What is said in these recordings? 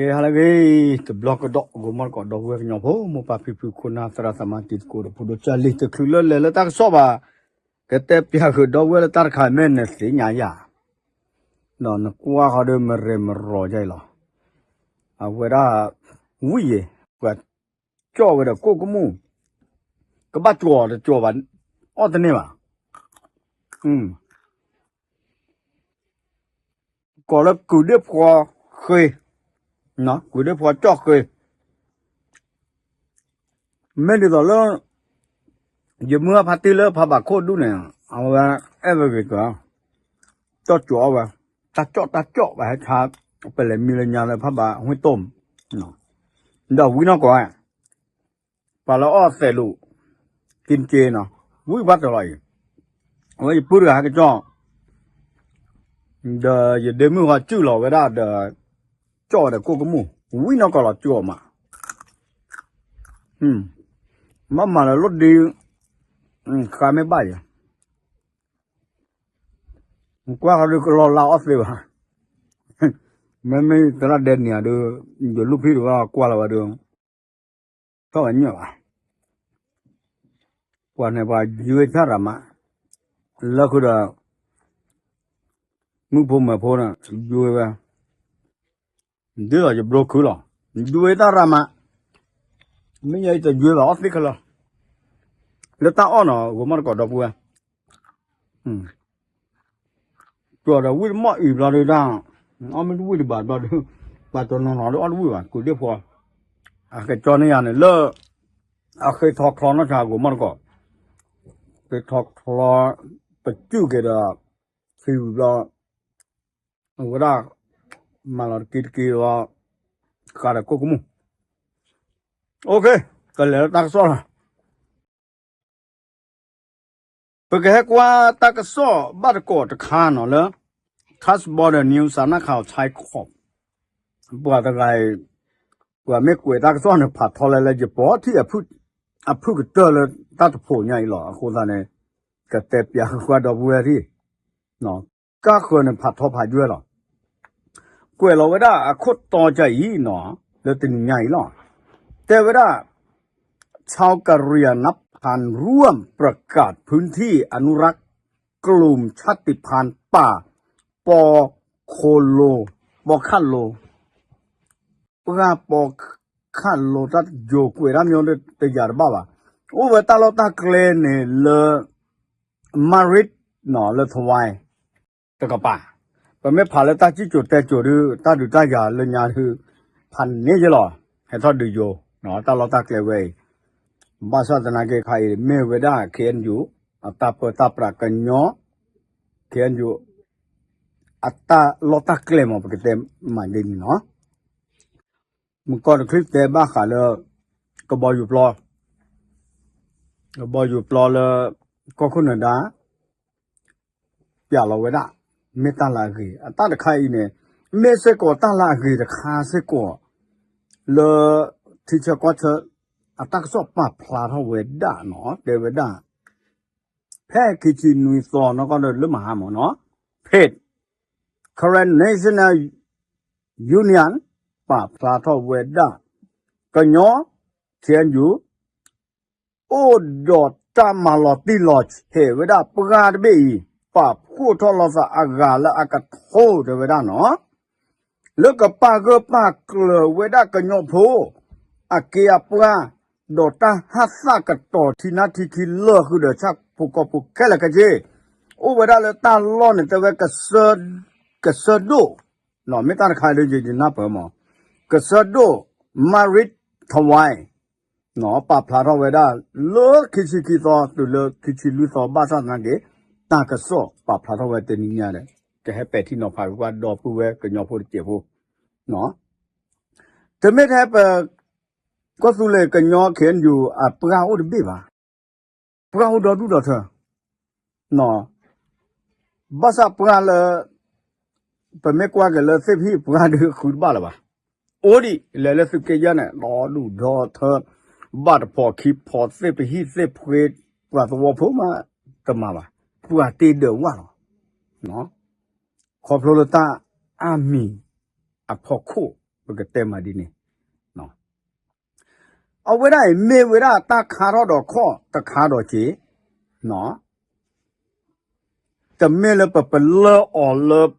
halage the block dog go mar ko dog we nyo pho mo pa pi khuna sara samati ko ro photo chali te khlu le ta so ba ke te pya ko dog we tar kha me ne si nya ya no no kwa ha de mer ro jai lo a we da wi ye kwa cho we da ko ko mu ka ba cho de cho ba o de ne ba có là cứ điệp qua khơi nó cứ điệp qua cho khơi mình đi đó là giờ mưa phát tiêu là phát bạc khô đúng này à mà em về cái cho chó vào ta cho và thà phải lấy mì lên nhà là phát bạc huy tôm nó đầu quý nó có và nó ở xe lụ kinh chế nó quý bắt rồi vậy bữa rồi cái cho giờ đêm mưa chưa lò cái đó giờ cho để cô cái mù quý nó còn là chưa mà mà là lúc đi khai máy bay qua họ được lo lao ớt rồi mấy cái là đèn nhà đưa giờ lúc khi được qua là đường có ảnh nhiều à qua này vào dưới tháp ra mà là cứ đó mức phong mà phong nè dưới vào đứa là bro cứ lo dưới ta ra mà mấy ngày từ dưới vào office lo lúc ta on nó gồm có đọc qua rồi là vui mọi ủy là được ra mình vui được bà được bà tôi nó được ăn vui à cứ tiếp qua cái cho này lơ cái thọ thọ nó chả gồm có cái thọ thọ bị chịu cái đó thì là người ta mà là kia là cả là cô cũng ok cái này ta số là bởi cái qua ta cái số bắt cổ được khăn nó nữa cast border news sáng nay khảo trái khop qua ta cái qua mấy quầy ta cái số này phát thôi là chỉ bỏ thì à phút cái tơ là ta tập phổ nhảy lọ cô ta này cái tép ya qua đó vui đi nó cácคนnày phát thôi phát vui lọ quầy lọ cái đó cốt to chạy nó là tình nhảy lọแต่เวลาชาวกะเหรี่ยงนับพันร่วมประกาศพื้นที่อนุรักษ์กลุ่มชาติพันธุ์ป่าปอโคโลปอคันโลปะปอคันโลตัดโยกเวลามีคนเตยาร์บ้าโอ้เวตาเราตาเคลเนเลมาริดหนอเลทวายตะกะป่าปะไม่ผ่านแล้วตาจิจุดแต่จุดดื้อตาดูตายาเลยญาคือพันนี้จะหรอให้ทอดดูโยnó ta lo ta kêu về bao giờ ta nói cái khai mê về đó khen dụ ta pra cái nhỏ khen dụ ta lo ta kêu mà cái tem mà đi nó một con clip tem ba khả là có bao nhiêu plo là có con nào đó giờ lo về đó mê ta là gì ta được khai này mê sẽ có ta là gì được khai sẽ có làที่จะก็เธอตักสอบมาพลาดเอาไว้ด่าเนาะเดี๋ยวด่าแพ้คิดนุยซอนแล้วก็เดินเรื่องมาหาหมอเนาะเพจ current national union ป่าพลาดเอาไว้ด่าก็เนาะเทียนอยู่โอ้ดอดตามาลอตีลอดเฮ้เวด่าปกาดเบยป่าพูดทอลซาอากาและอากาศโหเดี๋ยวด่าเนาะแล้วก็ป้าเกลือเวด่าก็เนาะโพอาเกียปลาดอตาฮัสซากต่อที่นาทีที่เลิกคือเดือดชักผูกผูกแค่ละกันเจโอ้เวลาเราตาล้อนแต่ว่ากระเซดูเนาะไม่ตาขายเลยจริงๆนะเปิดหมอกระเซดูมาริดทวายเนาะปะพลาเราเวลาเลิกคิดต่อตัวเลิกคิดลุยต่อบ้านสักนั่นเองตากระโซปะพลาเราเวลาเต็มนี้เนี่ยจะให้เป็ดที่นอพายว่าดอกผู้เวก็ยอผู้เจ็บผู้เนาะจะไม่แทบก็สุเลยกันยอเขียนอยู่ปลาอุดบีบ่าปลาอุดดูดเถอะเนาะภาษาปลาเลยเป็นไม่กว่ากันเลยเสียพี่ปลาดื้อขุดบ้าหรือเปล่าโอ้ดิเลยสิเกียร์เนี่ยรอดูรอเธอบาดพอคีพอเสียไปฮีเสียเพลปลาตัวผมมาก็มาบ่าปลาตีเดือดว่าเนาะขอบโลตาอามีพอคู่个带嘛的呢，喏，啊，为了没为了打卡到靠，打卡到去，喏，这没了不了哦了，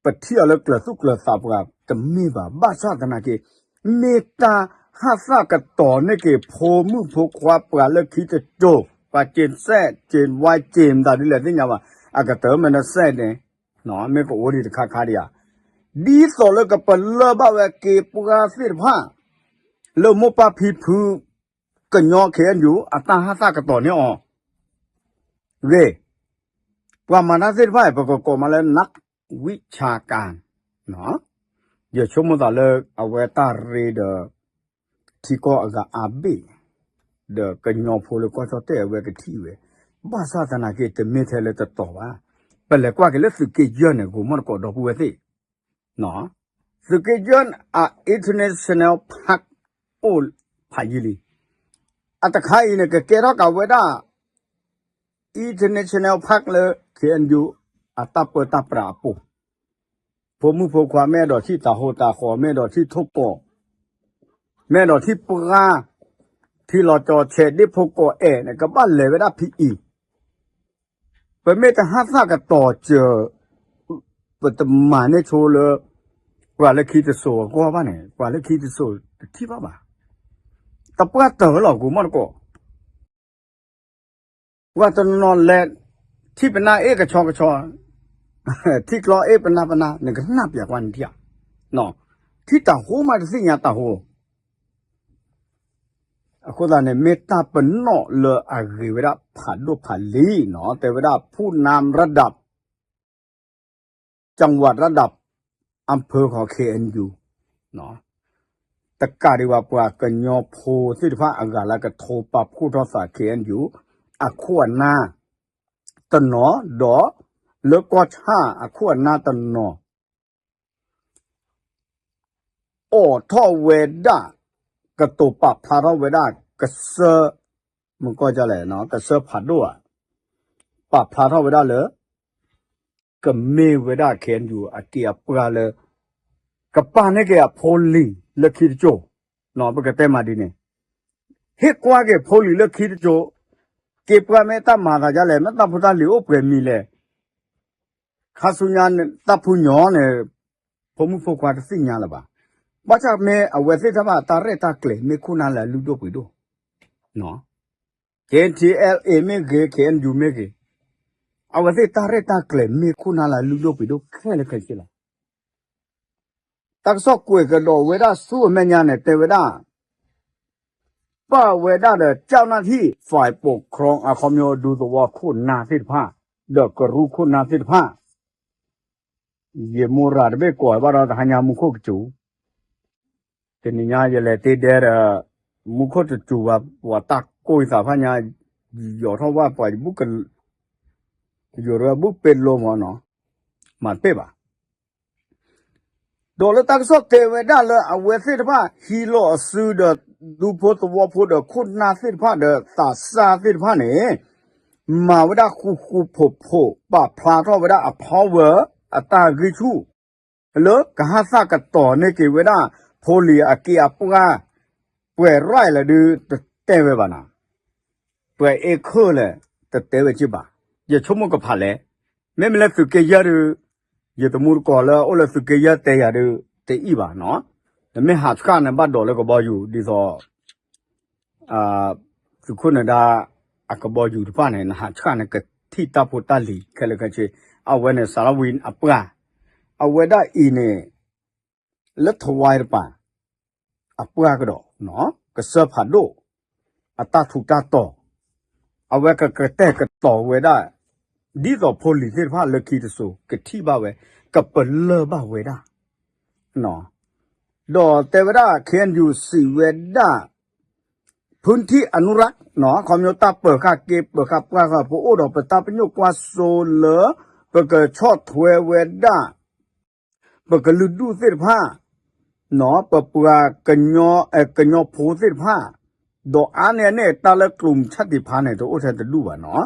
不提了格数格啥不啊，这没吧，把啥的那个没打哈啥个到那个破木破花不啊了去的做，把建设建外建到的了，你讲吧，啊个德门的设呢，喏，没个屋里的卡卡的呀。đi số là cái phần lơ bảo vệ kịp qua phiền pha lơ một ba phi phu cái nhỏ khéo nhú à ta hát ta cái tổ này ọ về qua mà nó phiền pha phải có mà lên nắc vị trà can nó giờ chúng mình đã lơ à về ta re de thì có cái abi de cái nhỏ phu là có cho té về cái thi về ba sa ta na cái tên thế là tổ à bây giờ qua cái lịch sử cái giờ này cũng mà có đâu về thế nó sự kiện dân à international park all phải gì đi à ta khai này cái đó cả với đó international park là khi anh du à ta bờ ta bả bù phụ mu phụ qua mẹ đóที่ตาโหตาขอแม่ดอกที่ทุกก่อแม่ดอกที่ปลาที่เราจอเฉดได้พกก่อเนี่ยก็บ้านเลยไม่ได้พี่อีไปแม่จะหาซากันต่อเจอปัตมาเนี่ยโชว์เลยกว่าเลยคิดจะโซ่ก็ว่าเนี่ยกว่าเลยคิดจะโซ่ที่บ้าแต่ปะเต๋อหรอกกูมันก็ว่าตอนนอนแลที่เป็นหน้าเอกชอกชอที่กลอเอเป็นหน้าเนี่ยก็น่าเปียกวันเดียวเนาะที่ตาหูมาสิ่งอย่างตาหูคนละเนี่ยเมตตาเป็นเนาะเลยอะไรเวลาผ่านดูผ่านลีเนาะแต่เวลาผู้นำระดับจังหวัดระดับอำเภอของ KNU เนาะตะการที่ว่าปว่ากันยอโพสิทธิภาอากาศแล้วก็โทรปรับผู้ทอสา KNU อะขวนาตะหนอดอแล้วก็ช่าอะขวนาตะหนอโอ้ท่อเวดากระตุปรับทาราเวดากระเซอมันก็จะแหละเนาะกระเซอผัดด้วยปรับทาราเวดาเลยก็มีเวลาเขียนอยู่อาเกียปลาเลยกับป้าเนี่ยแกโพลีเลือกคิดโจนอนไปกับเต้มาดีเนี่ยเฮ็ดกว่าแกโพลีเลือกคิดโจเก็บว่าแม่ตามาตาจะเลยแม่ตาพุทธเหลียวเปลี่ยนมีเลยข้าสุญญาเนี่ยตาผู้หญิงเนี่ยผมมุ่งโฟกัสสิ่งนี้ละบ้าบ้าจากแม่เอาไว้ที่ทำว่าตาเรตาเกลี่ยไม่คุณนั่นแหละลูกดูไปดูเนาะ KTLA ไม่เกย์ KNU ไม่เกย์เอาไว้ที่ตาเรตาเกลี่ยไม่คุณนั่นแหละลูกดูไปดูแค่เลยแค่สิละตักซอกกวยกระโดดเวลาสู้แม่ยาเนี่ยแต่เวลาป้าเวลาเด้อเจ้าหน้าที่ฝ่ายปกครองอาคมโยดูตัวคุณนาสิทธิภาเด็กก็รู้คุณนาสิทธิภาเยี่ยมราดเบก่อยว่าเราหายามุขกจูแต่นี่ยาจะเลยตีเดอมุขกจูว่าตักกุยสาพญาหยอดเท่าว่าปล่อยบุกกันอยู่ระบุเป็นลมเนาะมันเป๊ะป่ะโดนแล้วตักซอกเทวดาเลยเอาเวสิทธิภาฮีโร่ซื้อเดดูโพตัวโพเดคุณนาสิทธิภาเดตาซาสิทธิภาเนี่ยมาเวลาคูโผป่าพลาท่อเวลาอะ power อัตรากิชูแล้วก็หาซากต่อในเกเวลาโพลีอากีอาปุกาเปื่อยไรละดูเตเวบานะเปื่อยเอเคอเลยแต่เตเวจิบะอย่าชมมันก็ผ่านเลยไม่เป็นไรสุกเกียร์ดูอย่าตมูรก่อนแล้วโอ้เลยสุกเกียร์เตยดูเตอีบะเนาะแต่ไม่หาข้าในบ้านดอกแล้วก็บออยู่ดีซอสุขุนดาอากบออยู่ที่บ้านเนี่ยหาข้าในก็ที่ตาปุตาลีแค่เลยก็เชเอาไว้ในสารวินอัปกาเอาไว้ได้อีเนี่ยแล้วถวายป่ะอัปกาก็ดอกเนาะก็เสื้อผ้าดูอัตราถูกตาต่อเอาไว้ก็กระแตกก็ต่อไว้ได้ดีต่อโพลิเทพาเลือกคิดสูก็ที่บ้าไว้ก็เปิดเลือบ้าไว้ได้เนาะดอกแต่เวลาเขียนอยู่สี่เวด้าพื้นที่อนุรักษ์เนาะคอมโยตาเปิดค่าเก็บเปิดค่าปลาค่าผู้ดอกเปิดตาเป็นโยกว่าโซเลอเปิดก็ชอดถวยเวด้าเปิดก็ฤดูเสื้อผ้าเนาะเปิดปลากันยอผูเสื้อผ้าดอกอันเนี่ยตาละกลุ่มชาติพันธุ์เนี่ยตัวโอ้ใช่จะดูอ่ะเนาะ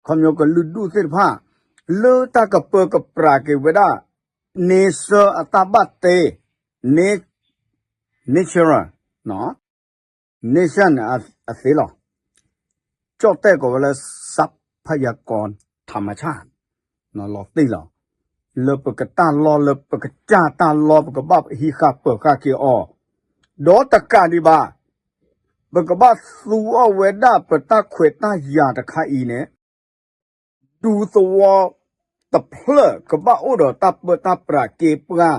คอมโยก็ฤดูเสื้อผ้าเลือตากับเปิดกับปลาเก็บเวด้าเนเซอร์อัตาบัตเตเน natural နော် nation အသေးလောကြော့တဲ့ကိုလည်းစပ်พยากรณ์ธรรมชาติနော်လောသိလောလပကတလောလပကကြတာလောပကဘဟိခပကကေအောဒေါ်တကဒီပါဘကဘသူအဝေဒပတခွေတရာတခိုင်နေဒူသောတဖလကဘအိုဒတပ်ပတပရာကေပရာ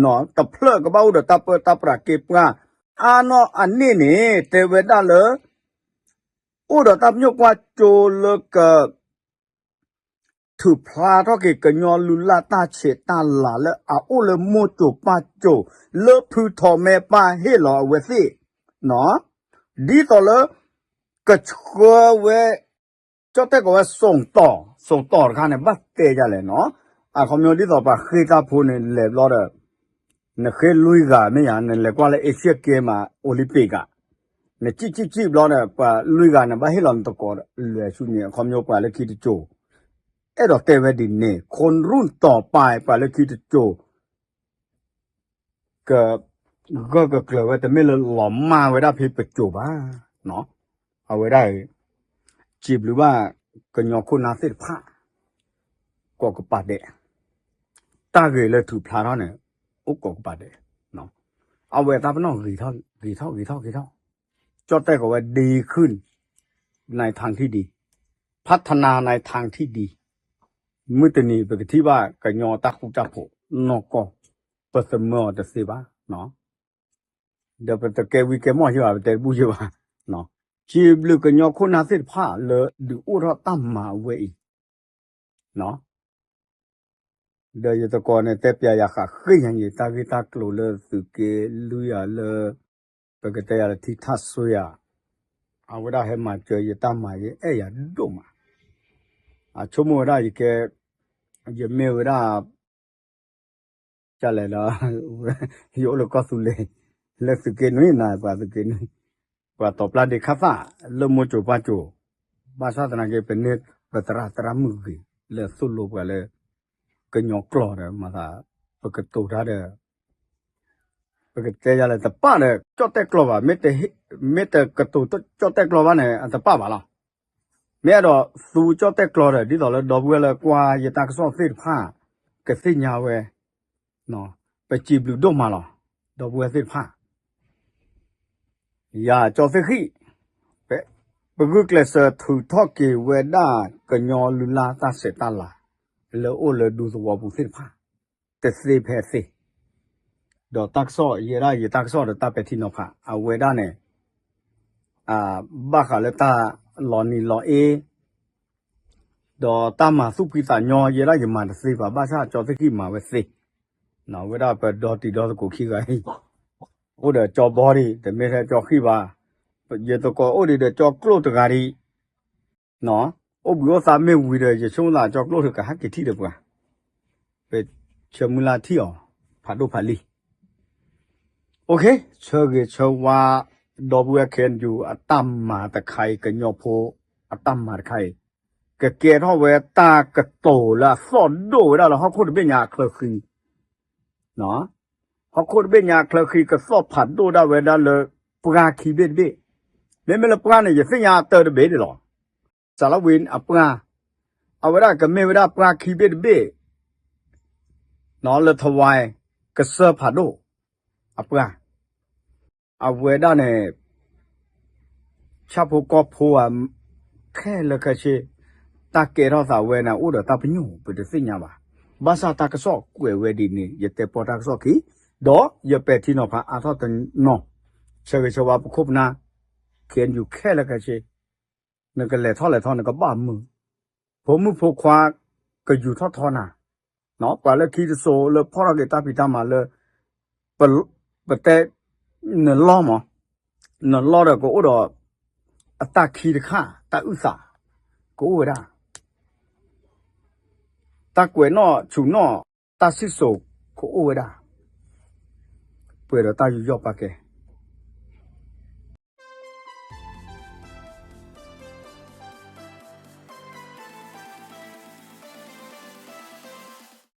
နော်တဖလကဘအိုဒတပ်ပတပရာကေပရာအာနောအနိနေတေဝဒလအိုဒတပ်ညကွာဂျိုလကถูพลาทอกกญอลุลาตาเฉตาลาและอาโอเลโมโจปาโจเลพืทอเมปาเฮลอเวสิเนาะดีต่อเลยกะชัวเวเจ้าแต่ก็ว่าส่งต่อกันเนี่ยบัดเตะจะเลยเนาะเขามีดีต่อปะเคยตาพูนเนี่ยเลยรอดเนี่ยเคยลุยกันไม่อย่างเนี่ยเลยกว่าเลยเอเชียเกมมาโอลิมปิกอะเนี่ยจี้รอดเนี่ยปะลุยกันเนี่ยบัดเฮลอนตะกอเลยชุดเนี่ยเขามีปะเลยคิดโจအဲ့တော့တဲဝဲဒီနေခွန်ရုံတော့ပိုင်ပါလေကိတချိုကကလဝဲတမဲလောမာဝဲဒါဖိပချိုပါနော်အဝဲဒါကြည့်လူပါကညောခုနာစစ်ဖာကောကပတ်တဲ့တာကေလေသူဖလာတော့နေဥကောကပတ်တဲ့နော်အဝဲတာပနောဂီထောကြော့တဲ့ကဝဲดีขึ้นในทางที่ดีพัฒนาในทางที่ดีมื่อตนี้ปกติว่ากญอตาคุจับโผนอกก็เปสมอตะสิบาเนาะเดี๋ยวตะเกวิเกมอใช่ป่ะแต่บูใช่ป่ะเนาะจีบลูกญอคนนาสิผ้าเลดูอุระตั้มมาเว้ยเนาะเดี๋ยวตะกอนเนี่ยแต่ปยายาค่ะขึ้นอย่างนี้ตาวิตากลัวเลยสุเกลุยาเลยปกติอะไรที่ทัศสุยาเอาไว้ได้ให้มาเจอยตั้มมาเยเอ้ยดูมาชั่วโมงได้แกยังไม่ได้จะเลยละโยลก็สุเลยเลิกสกินนี่นายกว่าสกินกว่าตบลาเด็กข้าฟ้าเริ่มโจป้าโจภาษาตะนักเป็นเนื้อปัตระตระมือเลิกสุดลูกว่าเลยก็ยกกลอดมาซาปกติท่าเด้อปกติจะเลยแต่ป้าเนี่ยจอดแต่กลอว่าไม่แต่กระตุกจอดแต่กลอว่าเนี่ยอันแต่ป้าว่าล่ะแม่ดอกสู่เจ้าแต่กลอดที่ต่อแล้วดอกเวลากว่าอย่าตากซ้อเสื้อผ้ากระสิญญาเวเนาะไปจีบลูกดอกมาหรอดอกเวเสื้อผ้าอย่าจอเสื้อขี้ไปกึกเลยเสือถือทอกีเวด้ากญอลุลาตาเสตาลาแล้วโอ้เลยดูสวาบุเสื้อผ้าแต่เสื้อแพ้สิดอกตักซ้ออย่าตากซ้อเดตาไปที่นอกผ้าเอาเวด้าเนี่ยบ้าขาเลตาลอนี่ลอเอดอตามาสุพิตาญอเยระยมาตสิบาบ้าชาจอตะกี้มาเวสิเนาะเวลาไปดอติดอกูขี้ไกโอเดจอบอดีแต่ไม่ใช่จอขี้บาเยตะกอโอดีเดจอกโกลตะกาดีเนาะโอบิโอซาเมวีเดจะช่วงละจอกโกลตะกะฮักกิที่เดปะไปเชมุลาที่อ๋อผาดุผาลีโอเคเชเกเชว่าดอกบัวเคนอยู่อัตมมาตะไคกะญอโพอัตมมาตะไคกะเกท่อเวตากะโตละสอนโดได้ละเฮาโคตรเป็นยาเคลคีเนาะเฮาโคตรเป็นยาเคลคีกะสอบผัดโดได้เวดาเลยปราคีเบ็ดเบ็ดไม่ละปราเนี่ยอย่าสิญาเตอร์เบ็ดหรอสารวินอปราเอาเวดากะเมเวดาปราคีเบ็ดเบ็ดเนาะละถวายกะเซอผัดโดอปราเอาเวด้าเนี่ยชาพูกอพูอ่ะแค่ละก็เชตาเกเราสาวเวน่ะอุดตาพญูไปสิญญาบ่าภาษาตากะซอกกวยเวดีนี่ยะเตปอตากะซอกคีดอยะเปที่นอพาอาทอตนอเชกชวาปคุบนาเขียนอยู่แค่ละก็เชนึกแลท่อนึกก็บ้ามือผมมือพกควาก็อยู่ทอน่ะเนาะกว่าละคีโซเลพอเราเกตาปิตามาเลปะเตนล้อมนล้อเด็กก็อุดอตาคีดข้าตาอุษาก็อุดาตากวยนอชูนอตาสิโซก็อุดาเปิดตาอยู่ยอปากแก